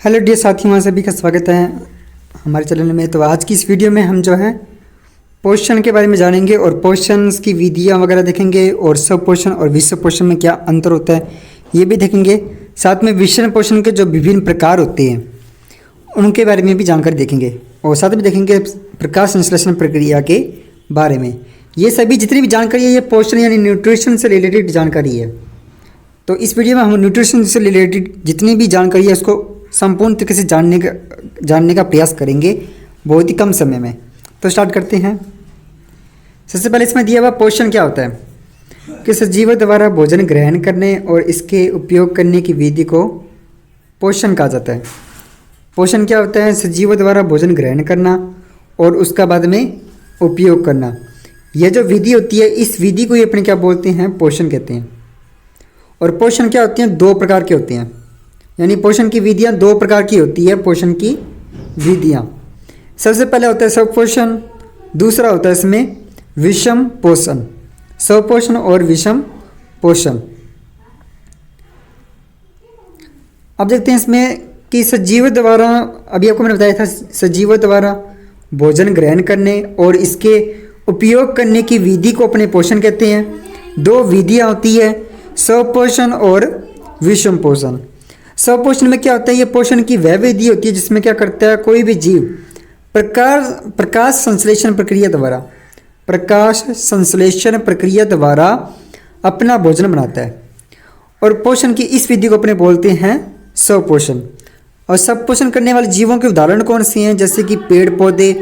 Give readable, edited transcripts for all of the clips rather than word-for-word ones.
Hello dear साथियों, सभी का स्वागत है हमारे चैनल में। तो आज की इस वीडियो में हम जो है पोषण के बारे में जानेंगे और पोषण की विधियाँ वगैरह देखेंगे और सब पोषण और विश्व पोषण में क्या अंतर होता है ये भी देखेंगे। साथ में विषम पोषण के जो विभिन्न प्रकार होते हैं उनके बारे में भी जानकारी देखेंगे और साथ में देखेंगे प्रकाश संश्लेषण प्रक्रिया के बारे में। ये सभी जितनी भी जानकारी है ये पोषण यानी न्यूट्रिशन से रिलेटेड जानकारी है। तो इस वीडियो में हम न्यूट्रिशन से रिलेटेड जितनी भी जानकारी है उसको संपूर्ण तरीके से जानने का प्रयास करेंगे बहुत ही कम समय में। तो स्टार्ट करते हैं। सबसे पहले इसमें दिया हुआ पोषण क्या होता है कि सजीवों द्वारा भोजन ग्रहण करने और इसके उपयोग करने की विधि को पोषण कहा जाता है। पोषण क्या होता है? सजीवों द्वारा भोजन ग्रहण करना और उसका बाद में उपयोग करना। यह जो विधि होती है इस विधि को ही अपने क्या बोलते हैं? पोषण कहते हैं। और पोषण क्या होती हैं? दो प्रकार के होते हैं, यानी पोषण की विधियाँ दो प्रकार की होती है। पोषण की विधियाँ सबसे पहले होता है स्वपोषण, दूसरा होता है इसमें विषम पोषण। स्वपोषण और विषम पोषण। अब देखते हैं इसमें कि सजीवों द्वारा, अभी आपको मैंने बताया था, सजीवों द्वारा भोजन ग्रहण करने और इसके उपयोग करने की विधि को अपने पोषण कहते हैं। दो विधियाँ होती है, स्वपोषण और विषम पोषण। स्वपोषण में क्या होता है? ये पोषण की वह विधि होती है जिसमें क्या करता है कोई भी जीव प्रकाश संश्लेषण प्रक्रिया द्वारा अपना भोजन बनाता है। और पोषण की इस विधि को अपने बोलते हैं स्वपोषण। और स्वपोषण करने वाले जीवों के उदाहरण कौन से हैं? जैसे कि पेड़ पौधे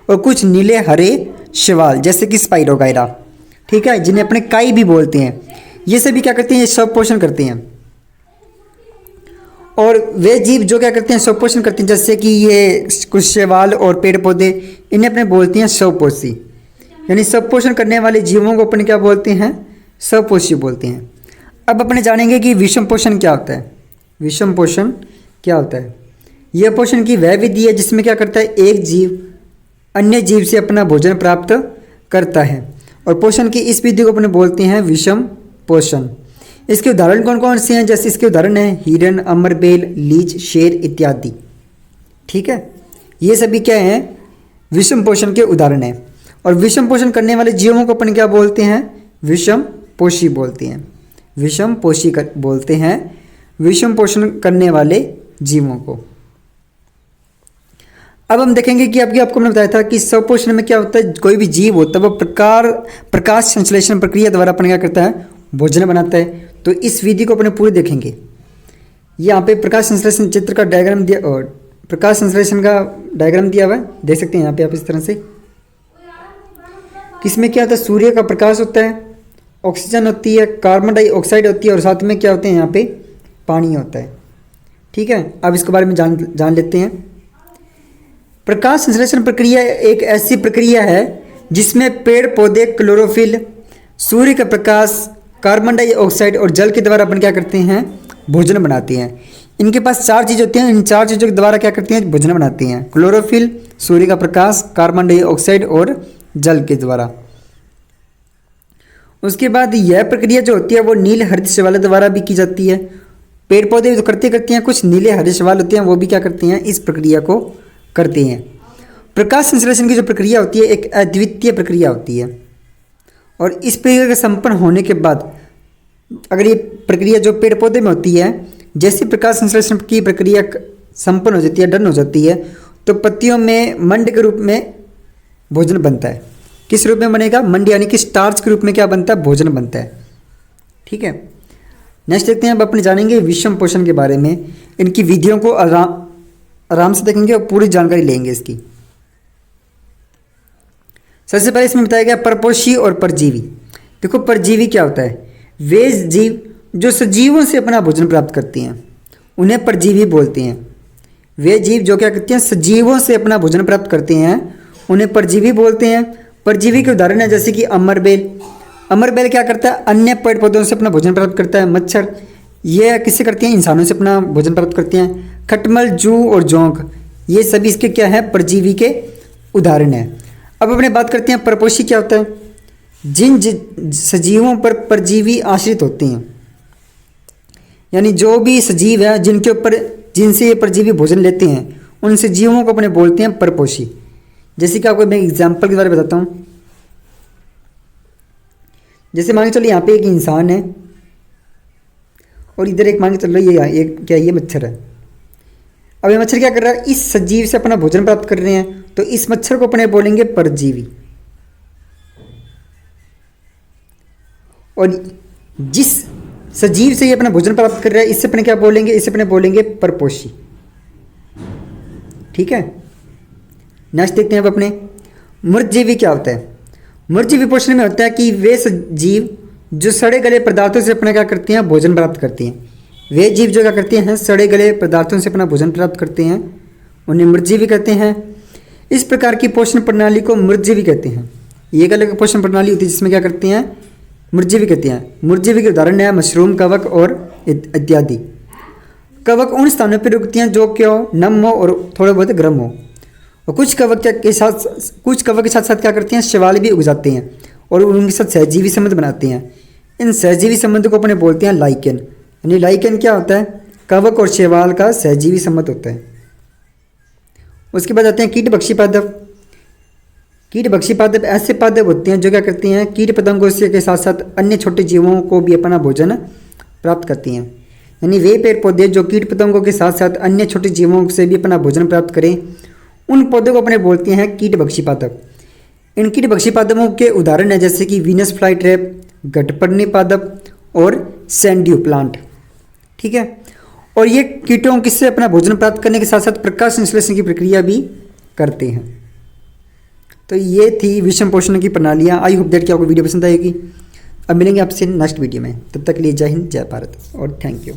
और कुछ नीले हरे शैवाल जैसे कि स्पाइरोगाइरा, ठीक है, जिन्हें अपने काई भी बोलते हैं। ये सभी क्या करते हैं? ये स्वपोषण करते हैं। और वे जीव जो क्या करते हैं? स्वपोषण करते हैं, जैसे कि ये कुछ शैवाल और पेड़ पौधे, इन्हें अपने बोलते हैं स्वपोषी। यानी स्वपोषण करने वाले जीवों को अपने क्या बोलते हैं? स्वपोषी बोलते हैं। अब अपने जानेंगे कि विषम पोषण क्या होता है। विषम पोषण क्या होता है? यह पोषण की वह विधि है जिसमें क्या करता है एक जीव अन्य जीव से अपना भोजन प्राप्त करता है। और पोषण की इस विधि को अपने बोलते हैं विषम पोषण। इसके उदाहरण कौन कौन से हैं? जैसे इसके उदाहरण हैं हिरन, अमरबेल, लीच, शेर इत्यादि, ठीक है। ये सभी क्या हैं? विषम पोषण के उदाहरण हैं। और विषम पोषण करने वाले जीवों को अपन क्या बोलते हैं? विषम पोषी बोलते हैं। विषम पोषी बोलते हैं विषम पोषण करने वाले जीवों को। अब हम देखेंगे कि आपको मैंने बताया था कि स्वपोषण में क्या होता है, कोई भी जीव होता है वो प्रकाश संश्लेषण प्रक्रिया द्वारा अपन क्या करता है? भोजन बनाता है। तो इस विधि को अपने पूरे देखेंगे। यहाँ पे प्रकाश संश्लेषण चित्र का डायग्राम दिया और प्रकाश संश्लेषण का डायग्राम दिया हुआ है, देख सकते हैं यहाँ पे आप इस तरह से। किसमें क्या होता है? सूर्य का प्रकाश होता है, ऑक्सीजन होती है, कार्बन डाइऑक्साइड होती है और साथ में क्या होते हैं? यहाँ पे पानी होता है, ठीक है। अब इसके बारे में जान लेते हैं। प्रकाश संश्लेषण प्रक्रिया एक ऐसी प्रक्रिया है जिसमें पेड़ पौधे क्लोरोफिल, सूर्य का प्रकाश, कार्बन डाइऑक्साइड और जल के द्वारा अपन क्या करते हैं? भोजन बनाते हैं। इनके पास चार चीज़ होती हैं, इन चार चीज़ों के द्वारा क्या करते हैं? भोजन बनाते हैं। क्लोरोफिल, सूर्य का प्रकाश, कार्बन डाइऑक्साइड और जल के द्वारा। उसके बाद यह प्रक्रिया जो होती है वो नील हरित शैवाल द्वारा भी की जाती है। पेड़ पौधे जो करते हैं, कुछ नीले हरे शैवाल होते हैं वो भी क्या करते हैं? इस प्रक्रिया को करते हैं। प्रकाश संश्लेषण की जो प्रक्रिया होती है एक अद्वितीय प्रक्रिया होती है। और इस प्रक्रिया के संपन्न होने के बाद अगर ये प्रक्रिया जो पेड़ पौधे में होती है, जैसे प्रकाश संश्लेषण की प्रक्रिया संपन्न हो जाती है, डन हो जाती है, तो पत्तियों में मंड के रूप में भोजन बनता है। किस रूप में बनेगा? मंड यानी कि स्टार्च के रूप में क्या बनता है? भोजन बनता है, ठीक है। नेक्स्ट देखते हैं। अब अपने जानेंगे विषम पोषण के बारे में। इनकी विधियों को आराम से देखेंगे और पूरी जानकारी लेंगे इसकी। सबसे पहले इसमें बताया गया परपोषी और परजीवी। देखो परजीवी क्या होता है? वे जीव जो सजीवों से अपना भोजन प्राप्त करते हैं उन्हें परजीवी बोलते हैं। वे जीव जो क्या करते हैं? सजीवों से अपना भोजन प्राप्त करते हैं उन्हें परजीवी बोलते हैं। परजीवी के उदाहरण है जैसे कि अमरबेल। अमरबेल क्या करता है? अन्य पेड़ पौधों से अपना भोजन प्राप्त करता है। मच्छर ये किससे करते हैं? इंसानों से अपना भोजन प्राप्त करते हैं। खटमल, जू और जोंक ये सभी इसके क्या है? परजीवी के उदाहरण है। अब अपने बात करते हैं परपोषी क्या होता है। जिन सजीवों पर परजीवी आश्रित होते हैं, यानी जो भी सजीव है जिनके ऊपर जिनसे ये परजीवी भोजन लेते हैं उनसे जीवों को अपने बोलते हैं परपोषी। जैसे कि आपको मैं एग्जाम्पल के द्वारा बताता हूँ। जैसे मान के चलो यहाँ पे एक इंसान है और इधर एक मान के चलो ये क्या ये मच्छर है। अब ये मच्छर क्या कर रहा है, इस सजीव से अपना भोजन प्राप्त कर रहे हैं, तो इस मच्छर को अपने बोलेंगे परजीवी। और जिस सजीव से ये अपना भोजन प्राप्त कर रहा है इससे अपने क्या बोलेंगे, इससे अपने बोलेंगे परपोषी। ठीक है, नेक्स्ट देखते हैं अब अपने मृतजीवी क्या होता है। मृतजीवी पोषण में होता है कि वे जीव जो सड़े गले पदार्थों से अपना क्या करते हैं, भोजन प्राप्त करते हैं। वे जीव जो क्या करते हैं, सड़े गले पदार्थों से अपना भोजन प्राप्त करते हैं, उन्हें मृतजीवी कहते हैं। इस प्रकार की पोषण प्रणाली को मृतजीवी कहते हैं। ये एक अलग पोषण प्रणाली होती है जिसमें क्या करते हैं, मृतजीवी कहते हैं। मृतजीवी के उदाहरण है मशरूम, कवक और इत्यादि। कवक उन स्थानों पर उगती हैं जो क्या हो, नम हो और थोड़े बहुत गर्म हो। और कुछ कवक के साथ साथ क्या करते हैं, शैवाल भी उग जाते हैं और उनके साथ सहजीवी संबंध बनाते हैं। इन सहजीवी संबंध को अपने बोलते हैं लाइकेन। यानी लाइकेन क्या होता है, कवक और शैवाल का सहजीवी संबंध होता है। उसके बाद आते हैं कीटभक्षी पादप। कीटभक्षी पादप ऐसे पादप होते हैं जो क्या करते हैं, कीट पतंगों से के साथ साथ अन्य छोटे जीवों को भी अपना भोजन प्राप्त करती हैं। यानी वे पेड़ पौधे जो कीट पतंगों के साथ साथ अन्य छोटे जीवों से भी अपना भोजन प्राप्त करें, उन पौधों को अपने बोलते हैं कीटभक्षी पादप। इन कीटभक्षी पादपों के उदाहरण है जैसे कि वीनस फ्लाई ट्रैप, घटपर्णी पादप और सैंड्यू प्लांट। ठीक है, और ये कीटों किससे अपना भोजन प्राप्त करने के साथ साथ प्रकाश संश्लेषण की प्रक्रिया भी करते हैं। तो ये थी विषम पोषण की प्रणालियाँ। आई होप दैट कि आपको वीडियो पसंद आएगी। अब मिलेंगे आपसे नेक्स्ट वीडियो में, तब तक के लिए जय हिंद, जय भारत और थैंक यू।